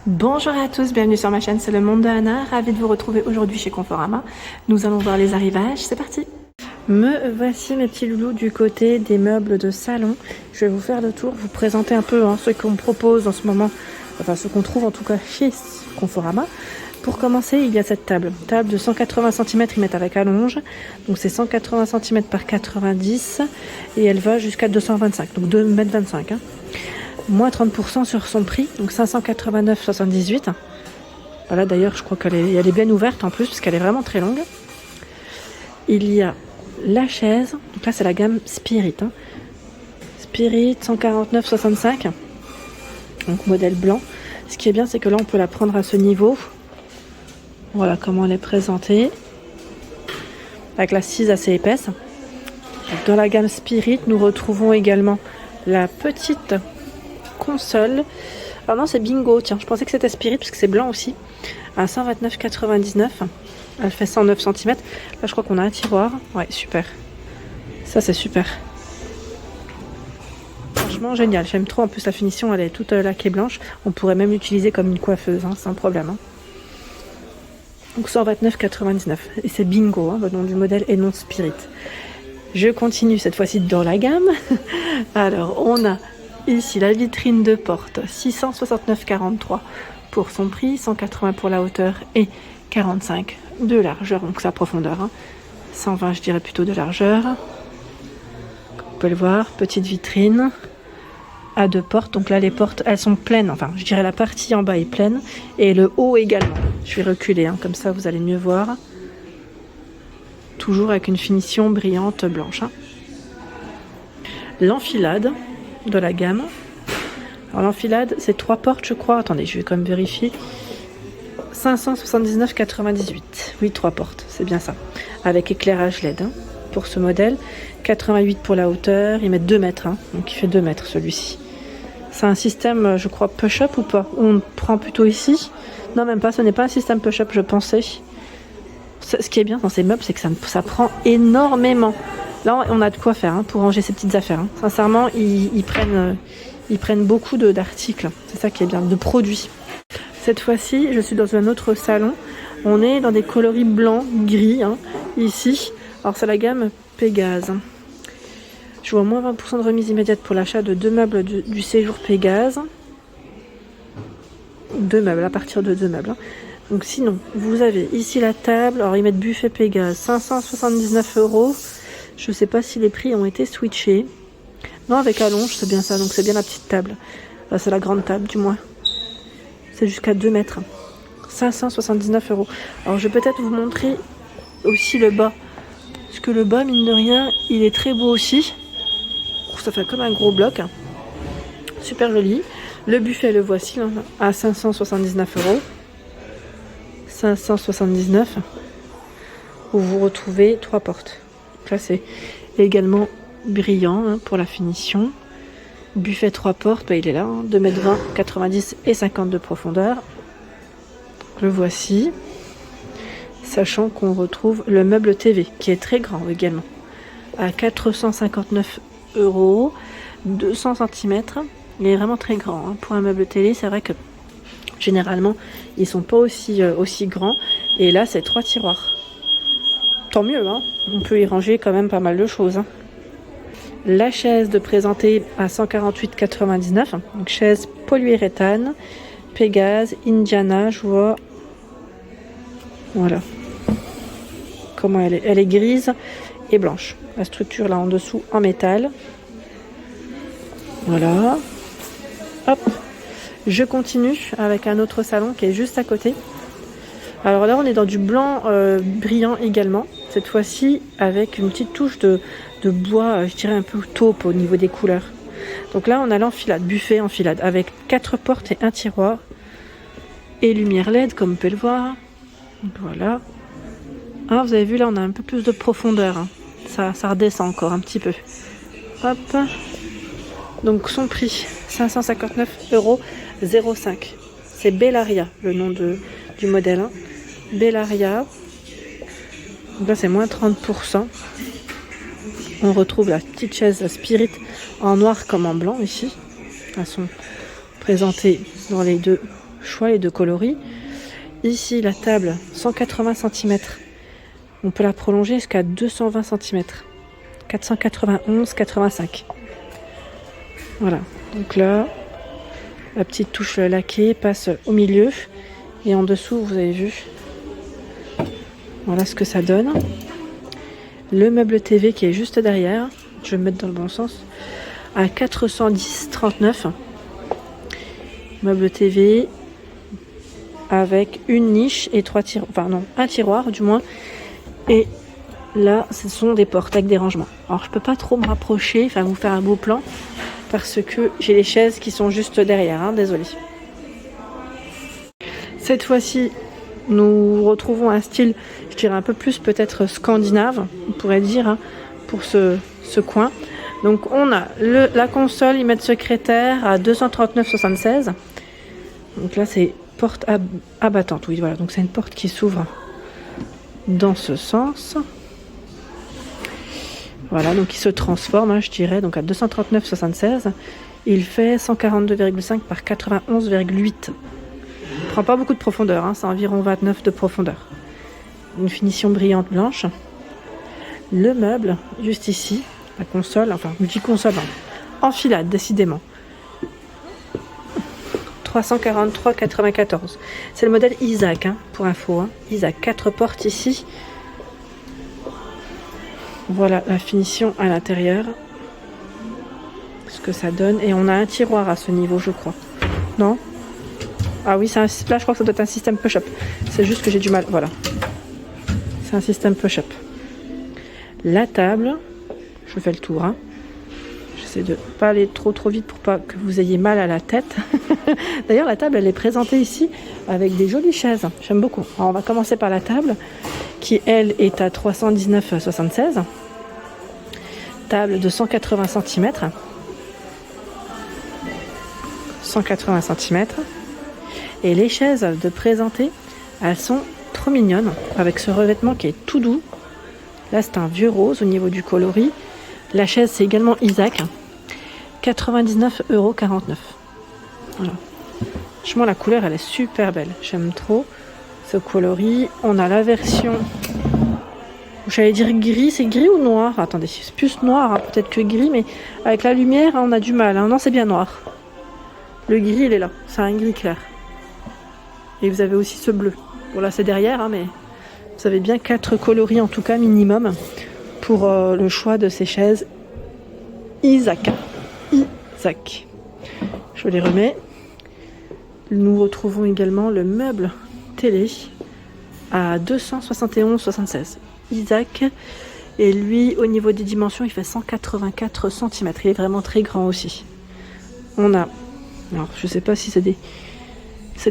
Bonjour à tous, bienvenue sur ma chaîne, c'est le monde de Anna, ravie de vous retrouver aujourd'hui chez Conforama. Nous allons voir les arrivages, c'est parti. Me voici mes petits loulous du côté des meubles de salon. Je vais vous faire le tour, vous présenter un peu ce qu'on me propose en ce moment, enfin ce qu'on trouve en tout cas chez Conforama. Pour commencer, il y a cette table de 180 cm, ils mettent avec allonge, donc c'est 180 cm par 90 et elle va jusqu'à 225, donc 2,25 m. Moins 30% sur son prix, donc 589,78. Voilà, d'ailleurs, je crois qu'elle est bien ouverte en plus, parce qu'elle est vraiment très longue. Il y a la chaise, donc là c'est la gamme Spirit. Spirit 149,65, donc modèle blanc. Ce qui est bien, c'est que là on peut la prendre à ce niveau. Voilà comment elle est présentée, avec l'assise assez épaisse. Dans la gamme Spirit, nous retrouvons également la petite console. Alors non, c'est Bingo, tiens, je pensais que c'était Spirit parce que c'est blanc aussi, à 129,99. Elle fait 109 cm. Là je crois qu'on a un tiroir. Ouais, super, ça c'est super, franchement génial, j'aime trop. En plus la finition, elle est toute laquée blanche, on pourrait même l'utiliser comme une coiffeuse sans problème. Donc 129,99 et c'est Bingo, le nom du modèle et non Spirit. Je continue cette fois-ci dans la gamme. Alors on a ici la vitrine de porte, 669,43 pour son prix, 180 pour la hauteur et 45 de largeur, donc sa profondeur. 120 je dirais plutôt de largeur. Comme vous pouvez le voir, petite vitrine à deux portes. Donc là les portes elles sont pleines, enfin je dirais la partie en bas est pleine et le haut également. Je vais reculer, comme ça vous allez mieux voir. Toujours avec une finition brillante blanche. L'enfilade de la gamme. Alors l'enfilade, c'est 3 portes, je crois. Attendez, je vais quand même vérifier. 579,98. Oui, 3 portes, c'est bien ça. Avec éclairage LED pour ce modèle. 88 pour la hauteur. Ils mettent 2 mètres, donc il fait 2 mètres celui-ci. C'est un système, je crois, push-up ou pas? On prend plutôt ici. Non, même pas, ce n'est pas un système push-up, je pensais. Ce qui est bien dans ces meubles, c'est que ça prend énormément. Là, on a de quoi faire pour ranger ces petites affaires. Sincèrement, ils prennent beaucoup d'articles. C'est ça qui est bien, de produits. Cette fois-ci, je suis dans un autre salon. On est dans des coloris blancs, gris, ici. Alors, c'est la gamme Pégase. Je vois moins 20% de remise immédiate pour l'achat de 2 meubles du séjour Pégase. 2 meubles, à partir de 2 meubles. Donc sinon, vous avez ici la table. Alors, ils mettent buffet Pégase, 579 €. Je sais pas si les prix ont été switchés. Non, avec allonge, c'est bien ça. Donc c'est bien la petite table. Enfin, c'est la grande table, du moins. C'est jusqu'à 2 mètres. 579 €. Alors, je vais peut-être vous montrer aussi le bas. Parce que le bas, mine de rien, il est très beau aussi. Ça fait comme un gros bloc. Super joli. Le buffet, le voici, à 579 €. 579. Où vous retrouvez 3 portes. Là, c'est également brillant pour la finition. Buffet 3 portes, il est là, 2,20 m, 90 et 50 de profondeur. Le voici. Sachant qu'on retrouve le meuble TV, qui est très grand également, à 459 €, 200 cm. Il est vraiment très grand pour un meuble télé. C'est vrai que généralement, ils sont pas aussi grands. Et là, c'est 3 tiroirs. Tant mieux, on peut y ranger quand même pas mal de choses. La chaise de présenter à 148,99. Donc chaise polyuréthane, Pégase, Indiana, je vois. Voilà. Comment elle est? Elle est grise et blanche. La structure là en dessous en métal. Voilà. Hop. Je continue avec un autre salon qui est juste à côté. Alors là, on est dans du blanc brillant également. Cette fois-ci, avec une petite touche de bois, je dirais un peu taupe au niveau des couleurs. Donc là, on a l'enfilade, buffet enfilade, avec 4 portes et un tiroir. Et lumière LED, comme on peut le voir. Voilà. Alors, vous avez vu, là, on a un peu plus de profondeur. Ça redescend encore un petit peu. Hop. Donc, son prix, 559,05 €. C'est Bellaria, le nom du modèle. Bellaria. Donc là, c'est moins 30%. On retrouve la petite chaise Spirit en noir comme en blanc ici. Elles sont présentées dans les deux choix et de coloris. Ici, la table, 180 cm. On peut la prolonger jusqu'à 220 cm. 491,85. Voilà. Donc là, la petite touche laquée passe au milieu. Et en dessous, vous avez vu. Voilà ce que ça donne. Le meuble TV qui est juste derrière. Je vais me mettre dans le bon sens. À 410,39. Meuble TV avec une niche et trois tiroirs. Enfin non, un tiroir du moins. Et là, ce sont des portes avec des rangements. Alors, je peux pas trop me rapprocher, enfin vous faire un beau plan, parce que j'ai les chaises qui sont juste derrière, hein, désolé. Cette fois-ci, nous retrouvons un style, je dirais un peu plus peut-être scandinave, on pourrait dire, hein, pour ce coin. Donc, on a la console, ils mettent secrétaire à 239,76. Donc là, c'est porte abattante, oui, voilà. Donc, c'est une porte qui s'ouvre dans ce sens. Voilà, donc il se transforme, hein, je dirais, donc à 239,76. Il fait 142,5 par 91,8. Il prend pas beaucoup de profondeur, hein, c'est environ 29 de profondeur. Une finition brillante blanche. Le meuble, juste ici, la console, enfin, multi-console, hein, enfilade, décidément. 343,94. C'est le modèle Isaac, hein, pour info. Hein. Isaac, 4 portes ici. Voilà la finition à l'intérieur. Ce que ça donne. Et on a un tiroir à ce niveau, je crois. Non? Ah oui, là, je crois que ça doit être un système push-up. C'est juste que j'ai du mal. Voilà. C'est un système push-up. La table. Je fais le tour, hein. J'essaie de pas aller trop vite pour pas que vous ayez mal à la tête. D'ailleurs, la table, elle est présentée ici avec des jolies chaises. J'aime beaucoup. Alors, on va commencer par la table qui, elle, est à 319,76. Table de 180 cm. 180 cm. Et les chaises de présenter, elles sont trop mignonnes avec ce revêtement qui est tout doux. Là, c'est un vieux rose au niveau du coloris. La chaise, c'est également Isaac. 99,49 €. Voilà. Franchement, la couleur, elle est super belle. J'aime trop ce coloris. On a la version, j'allais dire gris. C'est gris ou noir? Attendez, c'est plus noir, hein, peut-être que gris, mais avec la lumière, hein, on a du mal. Hein. Non, c'est bien noir. Le gris, il est là. C'est un gris clair. Et vous avez aussi ce bleu. Bon, là, c'est derrière, hein, mais vous avez bien 4 coloris, en tout cas, minimum, pour le choix de ces chaises Isaac. Isaac. Je les remets. Nous retrouvons également le meuble télé à 271,76. Isaac. Et lui, au niveau des dimensions, il fait 184 cm. Il est vraiment très grand aussi. On a... Alors, je sais pas si c'est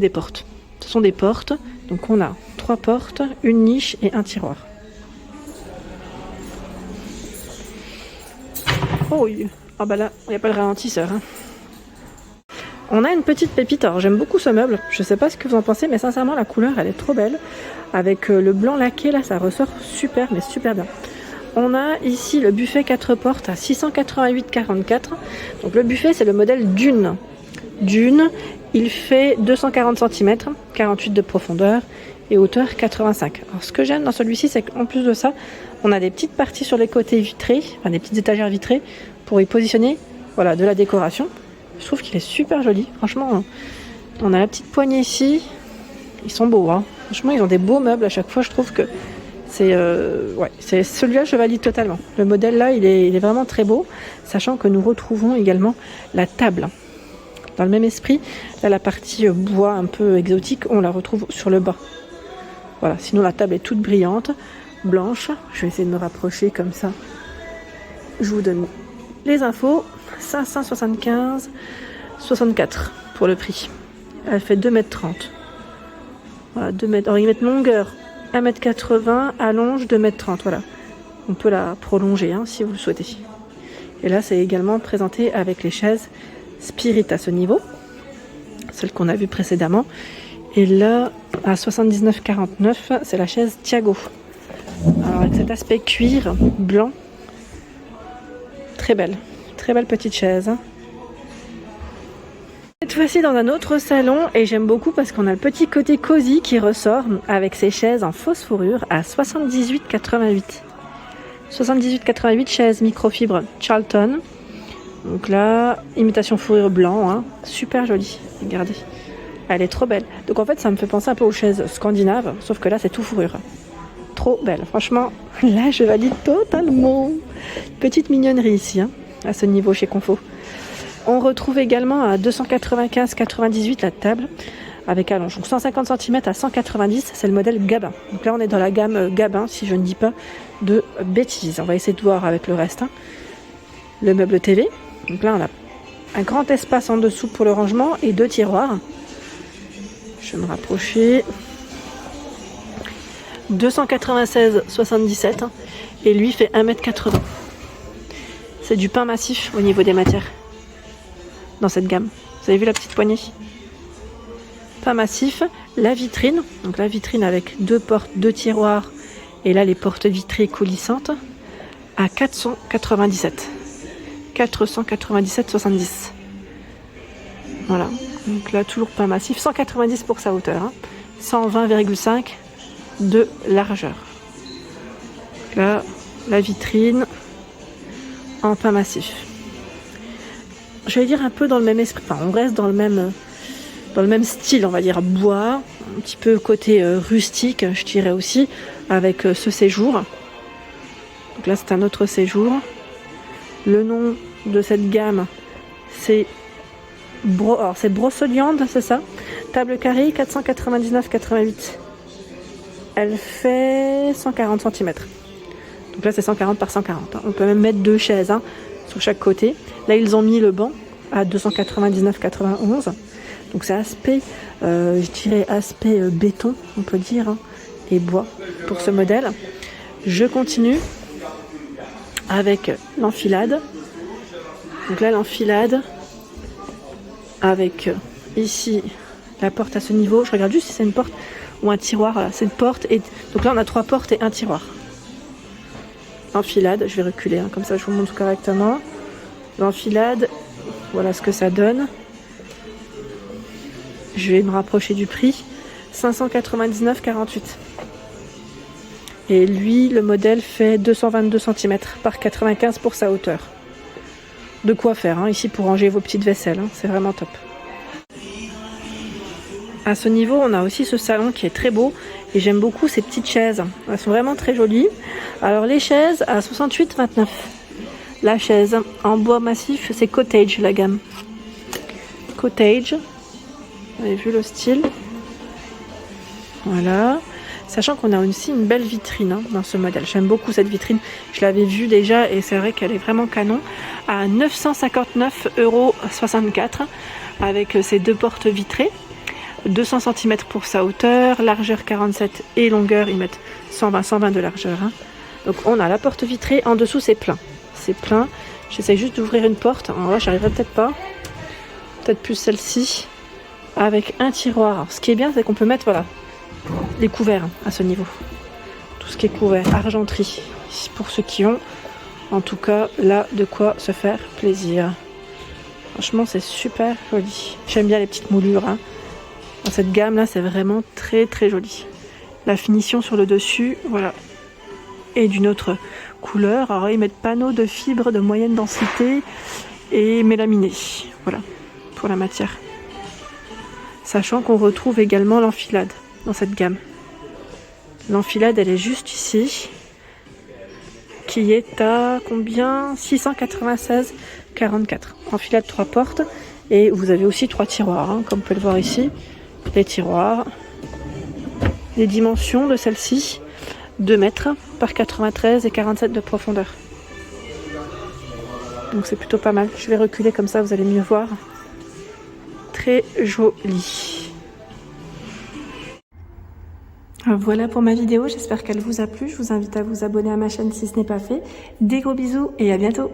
des portes. Ce sont des portes. Donc, on a 3 portes, une niche et un tiroir. Oh, ah bah là, il n'y a pas le ralentisseur. Hein. On a une petite pépite. Alors, j'aime beaucoup ce meuble. Je sais pas ce que vous en pensez, mais sincèrement, la couleur, elle est trop belle. Avec le blanc laqué, là, ça ressort super, mais super bien. On a ici le buffet 4 portes à 688,44. Donc, le buffet, c'est le modèle Dune. Dune, il fait 240 cm, 48 de profondeur et hauteur 85. Alors, ce que j'aime dans celui-ci, c'est qu'en plus de ça, on a des petites parties sur les côtés vitrées, enfin des petites étagères vitrées pour y positionner, voilà, de la décoration. Je trouve qu'il est super joli. Franchement, on a la petite poignée ici. Ils sont beaux, hein. Franchement, ils ont des beaux meubles à chaque fois. Je trouve que c'est celui-là, je valide totalement. Le modèle là, il est vraiment très beau, sachant que nous retrouvons également la table. Dans le même esprit, là, la partie bois un peu exotique, on la retrouve sur le bas. Voilà, sinon la table est toute brillante, blanche. Je vais essayer de me rapprocher comme ça. Je vous donne les infos. 575,64 pour le prix. Elle fait 2,30 m. Voilà, 2 mètres. Alors, ils mettent longueur 1,80 m, allonge 2,30 m. Voilà. On peut la prolonger, hein, si vous le souhaitez. Et là, c'est également présenté avec les chaises Spirit à ce niveau, celle qu'on a vue précédemment. Et là, à 79,49, c'est la chaise Thiago. Alors, avec cet aspect cuir blanc, très belle petite chaise. Cette Cette fois-ci dans un autre salon et j'aime beaucoup parce qu'on a le petit côté cosy qui ressort avec ces chaises en fausse fourrure à 78,88. 78,88 chaises microfibre Charlton. Donc là, imitation fourrure blanc, hein, super jolie, regardez. Elle est trop belle. Donc en fait ça me fait penser un peu aux chaises scandinaves, sauf que là c'est tout fourrure. Trop belle, franchement, là je valide totalement. Petite mignonnerie ici, hein, à ce niveau chez Confo. On retrouve également à 295,98 la table avec allonge. Donc 150 cm à 190, c'est le modèle Gabin. Donc là on est dans la gamme Gabin si je ne dis pas de bêtises. On va essayer de voir avec le reste. Hein. Le meuble TV. Donc là on a un grand espace en dessous pour le rangement et 2 tiroirs. Je vais me rapprocher. 296,77 hein, et lui fait 1,80 m. C'est du pain massif au niveau des matières. Dans cette gamme. Vous avez vu la petite poignée? Pain massif, la vitrine. Donc la vitrine avec 2 portes, 2 tiroirs. Et là les portes vitrées coulissantes à 497. 497,70. Voilà. Donc là toujours pain massif. 190 pour sa hauteur. Hein. 120,5 de largeur. Donc là la vitrine en pain massif. Je vais dire un peu dans le même esprit, enfin on reste dans le même style, on va dire bois, un petit peu côté rustique, je dirais aussi, avec ce séjour. Donc là c'est un autre séjour. Le nom de cette gamme c'est Broceliande, c'est ça. Table carrée 499,88. Elle fait 140 cm. Donc là c'est 140 par 140. Hein. On peut même mettre 2 chaises hein, sur chaque côté. Là ils ont mis le banc à 299,91. Donc c'est aspect, je dirais aspect béton, on peut dire, hein, et bois pour ce modèle. Je continue avec l'enfilade. Donc là l'enfilade avec ici la porte à ce niveau. Je regarde juste si c'est une porte ou un tiroir. Voilà, c'est une porte. Et donc là on a 3 portes et un tiroir. L'enfilade, je vais reculer, hein, comme ça je vous montre correctement. L'enfilade, voilà ce que ça donne. Je vais me rapprocher du prix. 599,48. Et lui, le modèle fait 222 cm par 95 pour sa hauteur. De quoi faire hein, ici pour ranger vos petites vaisselles. Hein, c'est vraiment top. À ce niveau, on a aussi ce salon qui est très beau. Et j'aime beaucoup ces petites chaises. Elles sont vraiment très jolies. Alors les chaises à 68,29. La chaise en bois massif, c'est Cottage la gamme. Cottage. Vous avez vu le style? Voilà. Sachant qu'on a aussi une belle vitrine hein, dans ce modèle. J'aime beaucoup cette vitrine. Je l'avais vue déjà et c'est vrai qu'elle est vraiment canon. À 959,64 € avec ses 2 portes vitrées. 200 cm pour sa hauteur, largeur 47 et longueur, ils mettent 120 de largeur. Hein. Donc on a la porte vitrée, en dessous c'est plein. C'est plein. J'essaie juste d'ouvrir une porte. Alors là, j'arriverai peut-être pas. Peut-être plus celle-ci. Avec un tiroir. Alors, ce qui est bien, c'est qu'on peut mettre voilà, les couverts à ce niveau. Tout ce qui est couvert, argenterie. Pour ceux qui ont, en tout cas, là, de quoi se faire plaisir. Franchement, c'est super joli. J'aime bien les petites moulures. Hein. Dans cette gamme-là, c'est vraiment très très joli. La finition sur le dessus, voilà, est d'une autre couleur. Alors, ils mettent panneaux de fibres de moyenne densité et mélaminé. Voilà, pour la matière. Sachant qu'on retrouve également l'enfilade dans cette gamme. L'enfilade, elle est juste ici. Qui est à combien? 696,44. Enfilade 3 portes. Et vous avez aussi 3 tiroirs, hein, comme vous pouvez le voir ici. Les tiroirs. Les dimensions de celle-ci. 2 mètres par 93 et 47 de profondeur. Donc c'est plutôt pas mal. Je vais reculer comme ça, vous allez mieux voir. Très joli. Voilà pour ma vidéo, j'espère qu'elle vous a plu. Je vous invite à vous abonner à ma chaîne si ce n'est pas fait. Des gros bisous et à bientôt.